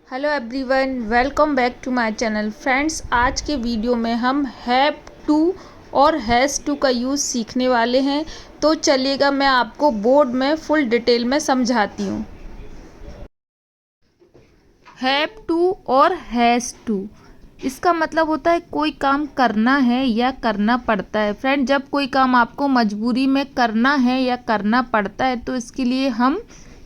Hello everyone, welcome back to my channel. Friends, आज के video में हम हैव टू और हैज़ टू का यूज़ सीखने वाले हैं। तो चलिएगा मैं आपको बोर्ड में फुल डिटेल में समझाती हूँ। हैव टू और हैज़ टू, इसका मतलब होता है कोई काम करना है या करना पड़ता है। फ्रेंड, जब कोई काम आपको मजबूरी में करना है या करना पड़ता है तो इसके लिए हम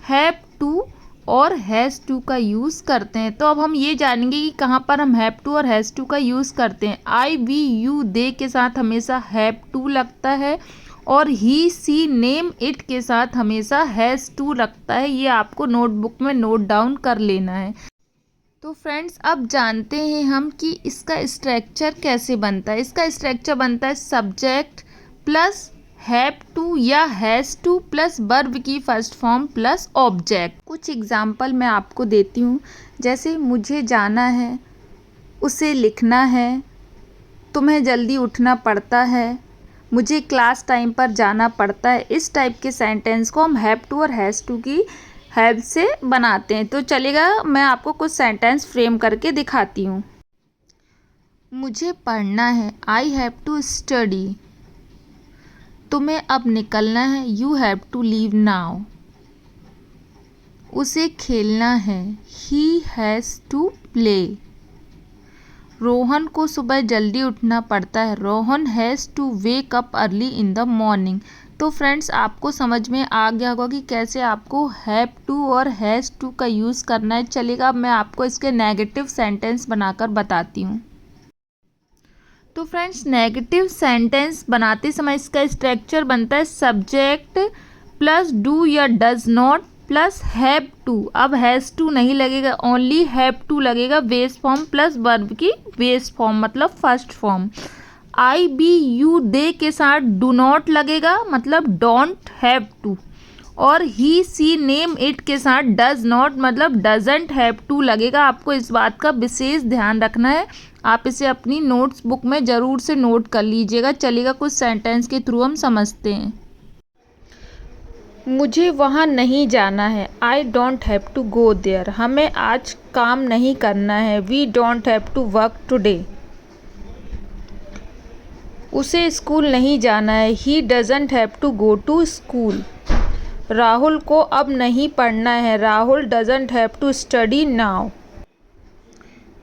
हैव टू और हैज़ टू का यूज़ करते हैं। तो अब हम ये जानेंगे कि कहाँ पर हम हैव टू और हैज़ टू का यूज़ करते हैं। आई, वी, यू, दे के साथ हमेशा हैव टू लगता है और ही, सी, नेम, इट के साथ हमेशा हैज़ टू लगता है। ये आपको नोटबुक में नोट डाउन कर लेना है। तो फ्रेंड्स, अब जानते हैं हम कि इसका स्ट्रक्चर कैसे बनता है। इसका स्ट्रक्चर बनता है सब्जेक्ट प्लस हैव टू या हैज़ टू प्लस वर्ब की फर्स्ट फॉर्म प्लस ऑब्जेक्ट। कुछ एग्जांपल मैं आपको देती हूँ, जैसे मुझे जाना है, उसे लिखना है, तुम्हें जल्दी उठना पड़ता है, मुझे क्लास टाइम पर जाना पड़ता है। इस टाइप के सेंटेंस को हम हैव टू और हैज़ टू की हैव से बनाते हैं। तो चलेगा, मैं आपको कुछ सेंटेंस फ्रेम करके दिखाती हूँ। मुझे पढ़ना है, आई हैव टू स्टडी। तुम्हें अब निकलना है, you have to leave now. उसे खेलना है, he has to play. Rohan को सुबह जल्दी उठना पड़ता है, Rohan has to wake up early in the morning. तो फ्रेंड्स, आपको समझ में आ गया होगा कि कैसे आपको हैव टू और हैज़ टू का यूज़ करना है। चलेगा, अब मैं आपको इसके नेगेटिव सेंटेंस बनाकर बताती हूँ। तो फ्रेंड्स, नेगेटिव सेंटेंस बनाते समय इसका स्ट्रक्चर बनता है सब्जेक्ट प्लस डू या does not plus have to. अब हैज़ टू नहीं लगेगा, ओनली हैव टू लगेगा। बेस फॉर्म प्लस वर्ब की बेस फॉर्म मतलब first form. I, we, you, they के साथ डू नॉट लगेगा मतलब डोंट हैव टू। और ही, सी, नेम, इट के साथ डज नॉट मतलब डजंट हैव टू लगेगा। आपको इस बात का विशेष ध्यान रखना है। आप इसे अपनी नोट्स बुक में ज़रूर से नोट कर लीजिएगा। चलिएगा, कुछ सेंटेंस के थ्रू हम समझते हैं। मुझे वहाँ नहीं जाना है, I don't have to go there. हमें आज काम नहीं करना है, we don't have to work today. उसे स्कूल नहीं जाना है, he doesn't have to go to school. Rahul को अब नहीं पढ़ना है, Rahul doesn't have to study now.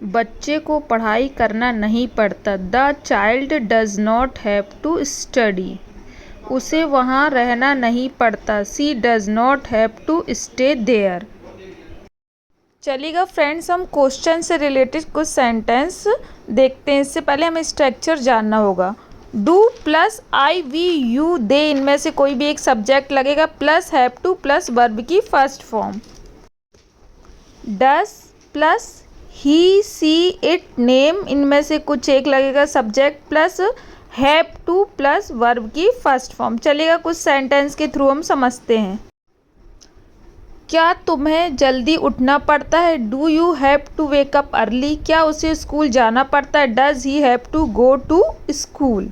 बच्चे को पढ़ाई करना नहीं पड़ता, the child does not have to study. उसे वहाँ रहना नहीं पड़ता, she does not have to stay there. चलिएगा फ्रेंड्स, हम क्वेश्चन से रिलेटेड कुछ सेंटेंस देखते हैं। इससे पहले हमें स्ट्रक्चर जानना होगा। Do plus I, we, you, they, इनमें से कोई भी एक सब्जेक्ट लगेगा plus have to plus verb की first form. Does plus he, she, it, name, इनमें से कुछ एक लगेगा subject plus have to plus verb की फर्स्ट फॉर्म। चलिएगा, कुछ सेंटेंस के थ्रू हम समझते हैं। क्या तुम्हें जल्दी उठना पड़ता है, do you have to wake up early. क्या उसे स्कूल जाना पड़ता है, does he have to go to school.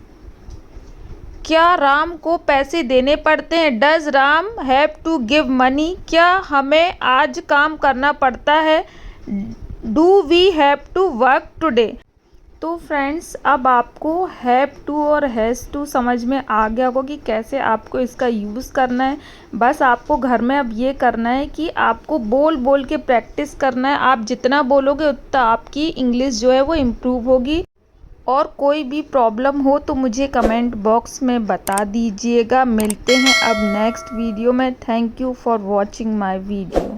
क्या राम को पैसे देने पड़ते हैं, does Ram have to give money. क्या हमें आज काम करना पड़ता है, do we have to work today. तो फ्रेंड्स, अब आपको हैव टू और हैज़ टू समझ में आ गया होगा कि कैसे आपको इसका यूज़ करना है। बस आपको घर में अब ये करना है कि आपको बोल बोल के प्रैक्टिस करना है। आप जितना बोलोगे उतना आपकी इंग्लिश जो है वो इम्प्रूव होगी। और कोई भी प्रॉब्लम हो तो मुझे कमेंट बॉक्स में बता दीजिएगा। मिलते हैं अब नेक्स्ट वीडियो में। Thank you for watching my video.